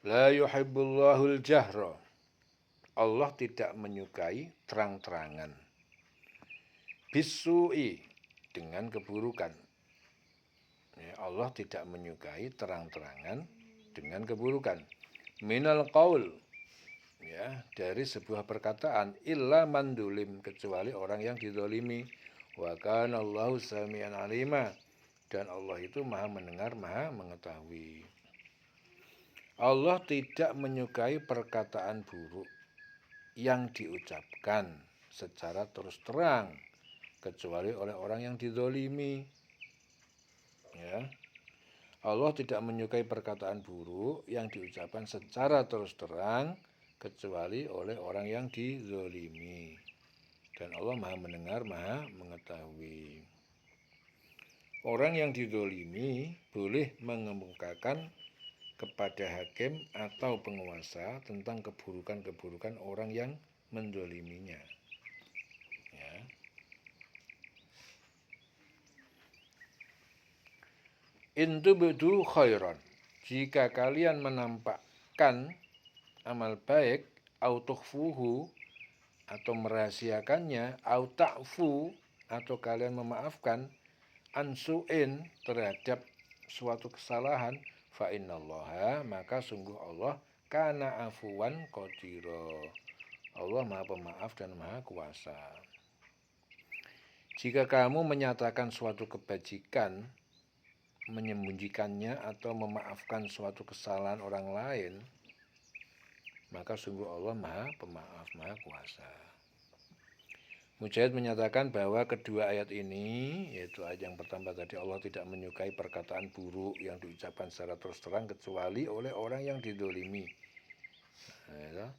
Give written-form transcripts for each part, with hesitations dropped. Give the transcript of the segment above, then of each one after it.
La yuhibbullahul jahra. Allah tidak menyukai terang-terangan. Bisu'i, dengan keburukan. Ya, Allah tidak menyukai terang-terangan dengan keburukan. Minal qaul, ya, dari sebuah perkataan, illa mandulim, kecuali orang yang dizalimi. Wa kana Allahu samian alima, dan Allah itu maha mendengar, maha mengetahui. Allah tidak menyukai perkataan buruk yang diucapkan secara terus terang, kecuali oleh orang yang dizalimi. Ya, Allah tidak menyukai perkataan buruk yang diucapkan secara terus terang kecuali oleh orang yang dizalimi. Dan Allah maha mendengar, maha mengetahui. Orang yang dizalimi boleh mengemukakan kepada hakim atau penguasa tentang keburukan-keburukan orang yang menzaliminya. Ya. In tubdu khairan, jika kalian menampakkan amal baik, au tukhfuhu, atau merahasiakannya, au ta'fu, atau kalian memaafkan, ansu'in, terhadap suatu kesalahan, fa innallaha, maka sungguh Allah kana afuwan qadira. Allah maha pemaaf dan maha kuasa. Jika kamu menyatakan suatu kebajikan, menyembunyikannya atau memaafkan suatu kesalahan orang lain, maka sungguh Allah maha pemaaf, maha kuasa. Mujahid menyatakan bahwa kedua ayat ini, yaitu ayat yang pertama tadi, Allah tidak menyukai perkataan buruk yang diucapkan secara terus terang kecuali oleh orang yang dizalimi. Nah,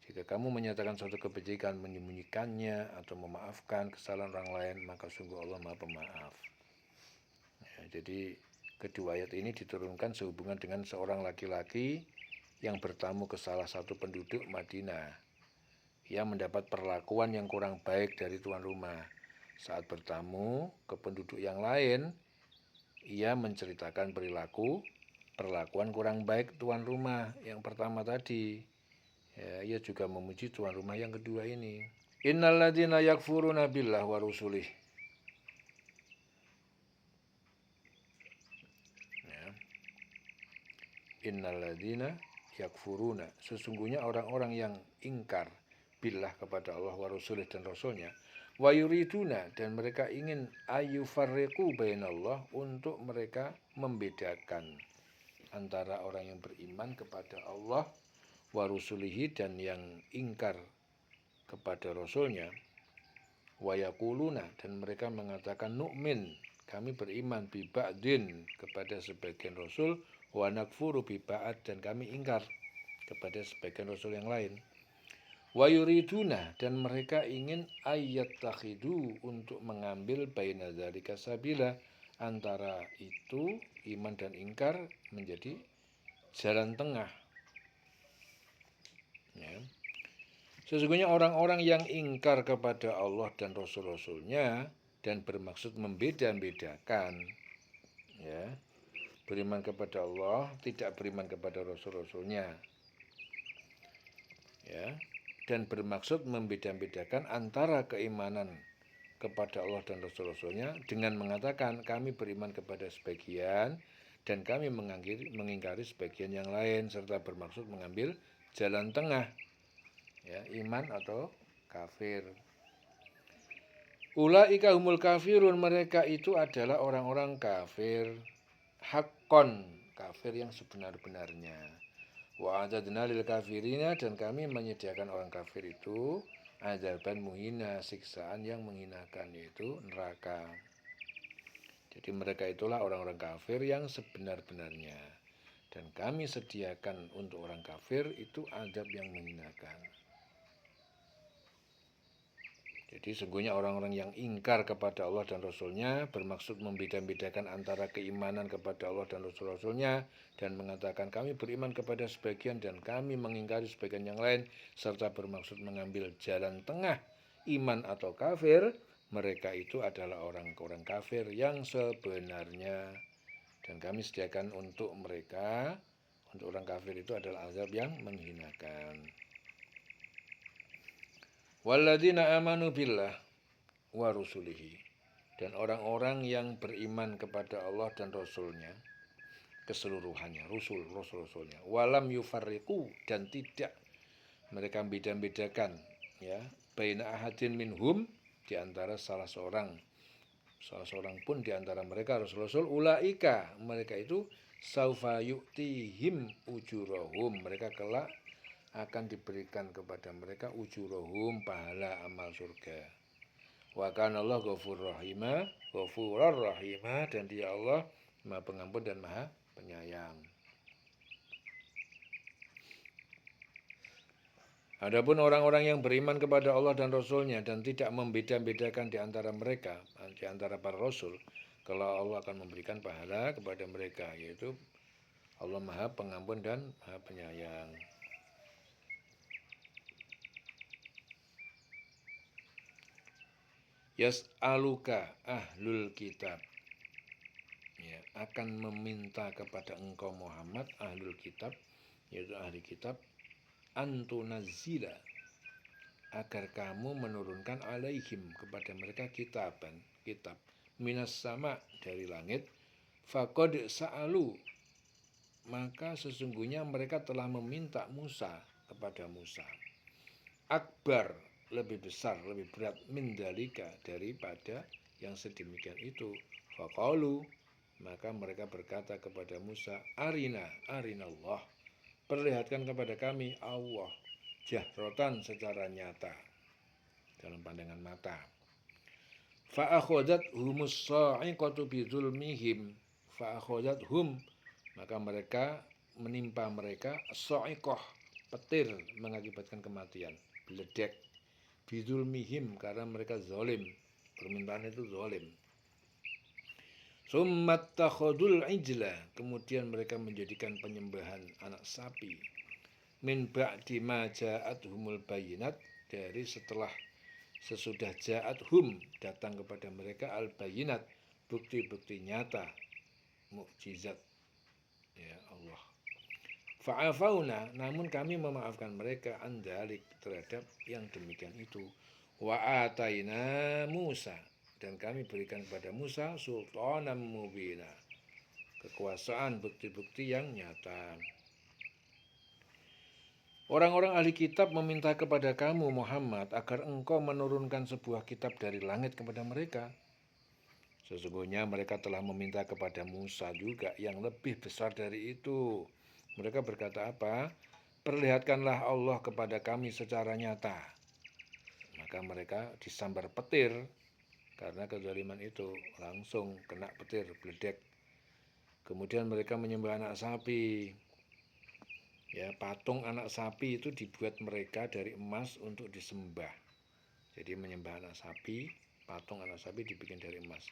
jika kamu menyatakan suatu kebajikan, menyembunyikannya atau memaafkan kesalahan orang lain, maka sungguh Allah maha pemaaf. Ya, jadi kedua ayat ini diturunkan sehubungan dengan seorang laki-laki yang bertamu ke salah satu penduduk Madinah. Ia mendapat perlakuan yang kurang baik dari tuan rumah. Saat bertamu ke penduduk yang lain, ia menceritakan perlakuan kurang baik tuan rumah yang pertama tadi. Ya, ia juga memuji tuan rumah yang kedua ini. Innalladzina yakfuruna billah wa rusulih. Ya. Innalladzina yakfuruna, sesungguhnya orang-orang yang ingkar billah kepada Allah wa rasulih dan rasulnya, wa yuriduna, dan mereka ingin ayyufarriqu bainallah, untuk mereka membedakan antara orang yang beriman kepada Allah wa rusulihi dan yang ingkar kepada rasulnya, wa yaquluna, dan mereka mengatakan nu'min, kami beriman bi ba'din, kepada sebagian rasul, wa nakfuru bi ba'd, dan kami ingkar kepada sebagian rasul yang lain. Wa yuriduna, dan mereka ingin ayat takhidu, untuk mengambil baina dzalika sabila, antara itu iman dan ingkar menjadi jalan tengah. Ya. Sesungguhnya orang-orang yang ingkar kepada Allah dan Rasul-Rasulnya dan bermaksud membeda-bedakan, ya, beriman kepada Allah, tidak beriman kepada Rasul-Rasulnya, ya, dan bermaksud membeda-bedakan antara keimanan kepada Allah dan Rasul-Rasulnya dengan mengatakan kami beriman kepada sebagian dan kami mengingkari sebagian yang lain, serta bermaksud mengambil jalan tengah, ya, iman atau kafir. Ulaika humul kafirun, mereka itu adalah orang-orang kafir haqqon, kafir yang sebenar-benarnya. Wa a'tadna lil kafirina, dan kami menyediakan orang kafir itu azaban muhina, siksaan yang menghinakan, yaitu neraka. Jadi mereka itulah orang-orang kafir yang sebenar-benarnya, dan kami sediakan untuk orang kafir itu azab yang menghinakan. Jadi sungguhnya orang-orang yang ingkar kepada Allah dan Rasulnya, bermaksud membeda-bedakan antara keimanan kepada Allah dan Rasul-Rasulnya, dan mengatakan kami beriman kepada sebagian dan kami mengingkari sebagian yang lain, serta bermaksud mengambil jalan tengah iman atau kafir, mereka itu adalah orang-orang kafir yang sebenarnya, dan kami sediakan untuk mereka Untuk orang kafir itu adalah azab yang menghinakan. Walladzina amanu billah wa rusulihi, dan orang-orang yang beriman kepada Allah dan Rasulnya keseluruhannya, rasulnya, walam yufarriqu, dan tidak mereka beda-bedakan, ya, baina ahadin minhum, di antara salah seorang pun di antara mereka rasul-rasul, ulaika, mereka itu saufa yu'tihim ujurahum, mereka kelak akan diberikan kepada mereka ujurahum, pahala amal surga. Wa kana Allah ghafurur rahima, dan dia Allah Maha Pengampun dan Maha Penyayang. Adapun orang-orang yang beriman kepada Allah dan Rasul-Nya dan tidak membeda-bedakan di antara mereka, di antara para Rasul, kalau Allah akan memberikan pahala kepada mereka, yaitu Allah Maha Pengampun dan Maha Penyayang. Yas'aluka ahlul kitab, ya, akan meminta kepada engkau Muhammad ahlul kitab, yaitu ahli kitab, antunazila, agar kamu menurunkan alaihim, kepada mereka, kitab minas sama, dari langit. Faqad sa'alu, maka sesungguhnya mereka telah meminta Musa, kepada Musa, akbar, lebih besar, lebih berat, mindalika, daripada yang sedemikian itu. Faqalu, maka mereka berkata kepada Musa, arina Allah, perlihatkan kepada kami Allah, jahrotan, secara nyata, dalam pandangan mata. Fa'akhodat humus sa'iqatu bizulmihim, fa'akhodat hum, maka mereka menimpa mereka sa'iqah, petir, mengakibatkan kematian, beledek, bizulmihim, karena mereka zalim, permintaan itu zalim. Summat takhudul ijla, kemudian mereka menjadikan penyembahan anak sapi, min ba'di ma ja'athumul bayinat, dari sesudah ja'athum, datang kepada mereka al bayinat, bukti-bukti nyata, mukjizat, ya Allah. Fa'afauna, namun kami memaafkan mereka, andalik, terhadap yang demikian itu. Wa ataina Musa, dan kami berikan kepada Musa sultanan mubina, kekuasaan, bukti-bukti yang nyata. Orang-orang ahli kitab meminta kepada kamu Muhammad agar engkau menurunkan sebuah kitab dari langit kepada mereka. Sesungguhnya mereka telah meminta kepada Musa juga yang lebih besar dari itu. Mereka berkata apa? Perlihatkanlah Allah kepada kami secara nyata. Maka mereka disambar petir, karena kezaliman itu, langsung kena petir, beledek. Kemudian mereka menyembah anak sapi. Ya, patung anak sapi itu dibuat mereka dari emas untuk disembah. Jadi menyembah anak sapi, patung anak sapi dibikin dari emas.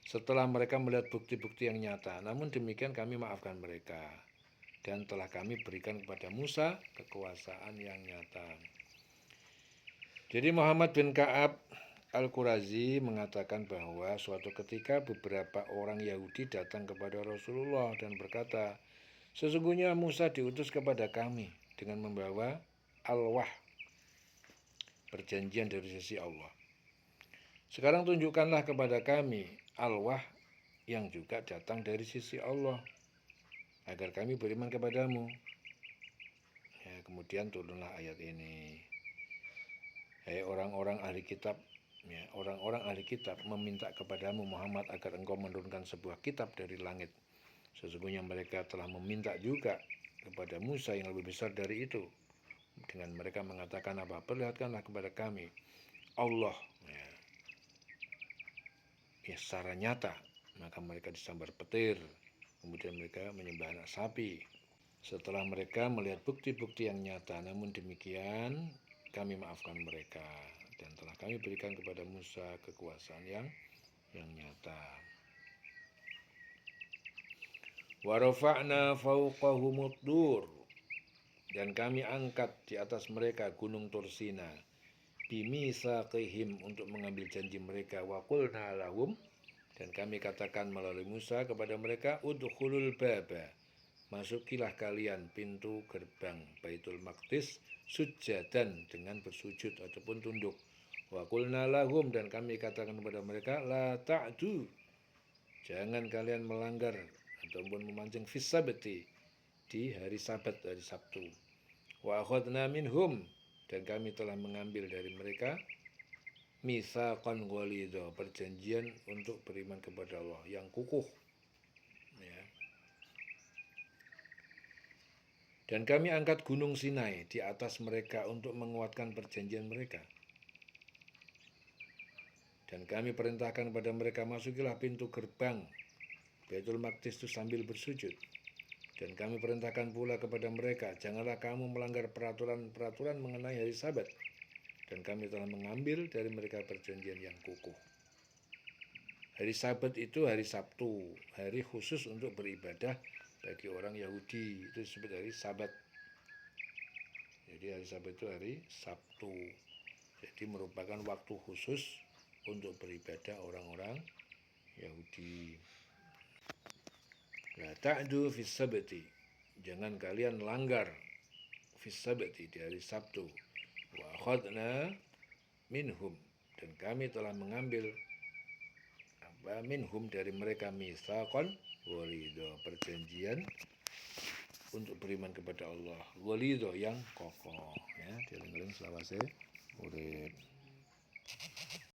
Setelah mereka melihat bukti-bukti yang nyata, namun demikian kami maafkan mereka, dan telah kami berikan kepada Musa kekuasaan yang nyata. Jadi Muhammad bin Ka'ab Al-Qurazi mengatakan bahwa suatu ketika beberapa orang Yahudi datang kepada Rasulullah dan berkata, sesungguhnya Musa diutus kepada kami dengan membawa alwah, perjanjian dari sisi Allah. Sekarang tunjukkanlah kepada kami alwah yang juga datang dari sisi Allah, agar kami beriman kepadamu. Ya, kemudian turunlah ayat ini. Hai orang-orang ahli kitab, ya, orang-orang ahli kitab meminta kepadamu Muhammad agar engkau menurunkan sebuah kitab dari langit. Sesungguhnya mereka telah meminta juga kepada Musa yang lebih besar dari itu, dengan mereka mengatakan apa? Perlihatkanlah kepada kami Allah, ya, secara nyata. Maka mereka disambar petir, kemudian mereka menyembah anak sapi. Setelah mereka melihat bukti-bukti yang nyata, namun demikian kami maafkan mereka, dan telah kami berikan kepada Musa kekuasaan yang nyata. Wa rafa'na fawqahumud dur, dan kami angkat di atas mereka gunung Tursina, bimisaqihim, untuk mengambil janji mereka, wa qulna lahum, dan kami katakan melalui Musa kepada mereka, udkhulul baba, masukilah kalian pintu gerbang Baitul Maqdis sujadan dengan bersujud ataupun tunduk. Wa qulna lahum, dan kami katakan kepada mereka, la ta'du, jangan kalian melanggar ataupun memancing fis sabti, di hari Sabat, hari Sabtu. Wa akhadna minhum, dan kami telah mengambil dari mereka mitsaqan ghalidha, perjanjian untuk beriman kepada Allah yang kukuh. Ya. Dan kami angkat gunung Sinai di atas mereka untuk menguatkan perjanjian mereka. Dan kami perintahkan kepada mereka, masukilah pintu gerbang Baitul Maqdis itu sambil bersujud. Dan kami perintahkan pula kepada mereka, janganlah kamu melanggar peraturan-peraturan mengenai hari Sabat. Dan kami telah mengambil dari mereka perjanjian yang kukuh. Hari Sabat itu hari Sabtu, hari khusus untuk beribadah bagi orang Yahudi, itu disebut hari Sabat. Jadi hari Sabat itu hari Sabtu. Jadi merupakan waktu khusus untuk beribadah orang-orang Yahudi. La ta'du fis sabti, jangan kalian langgar fis sabti, di hari Sabtu. Wa akhadna minhum, dan kami telah mengambil minhum dari mereka mitsaqan ghalidha, perjanjian untuk beriman kepada Allah, ghalidha yang kokoh, ya, dieling-eling selawase urip.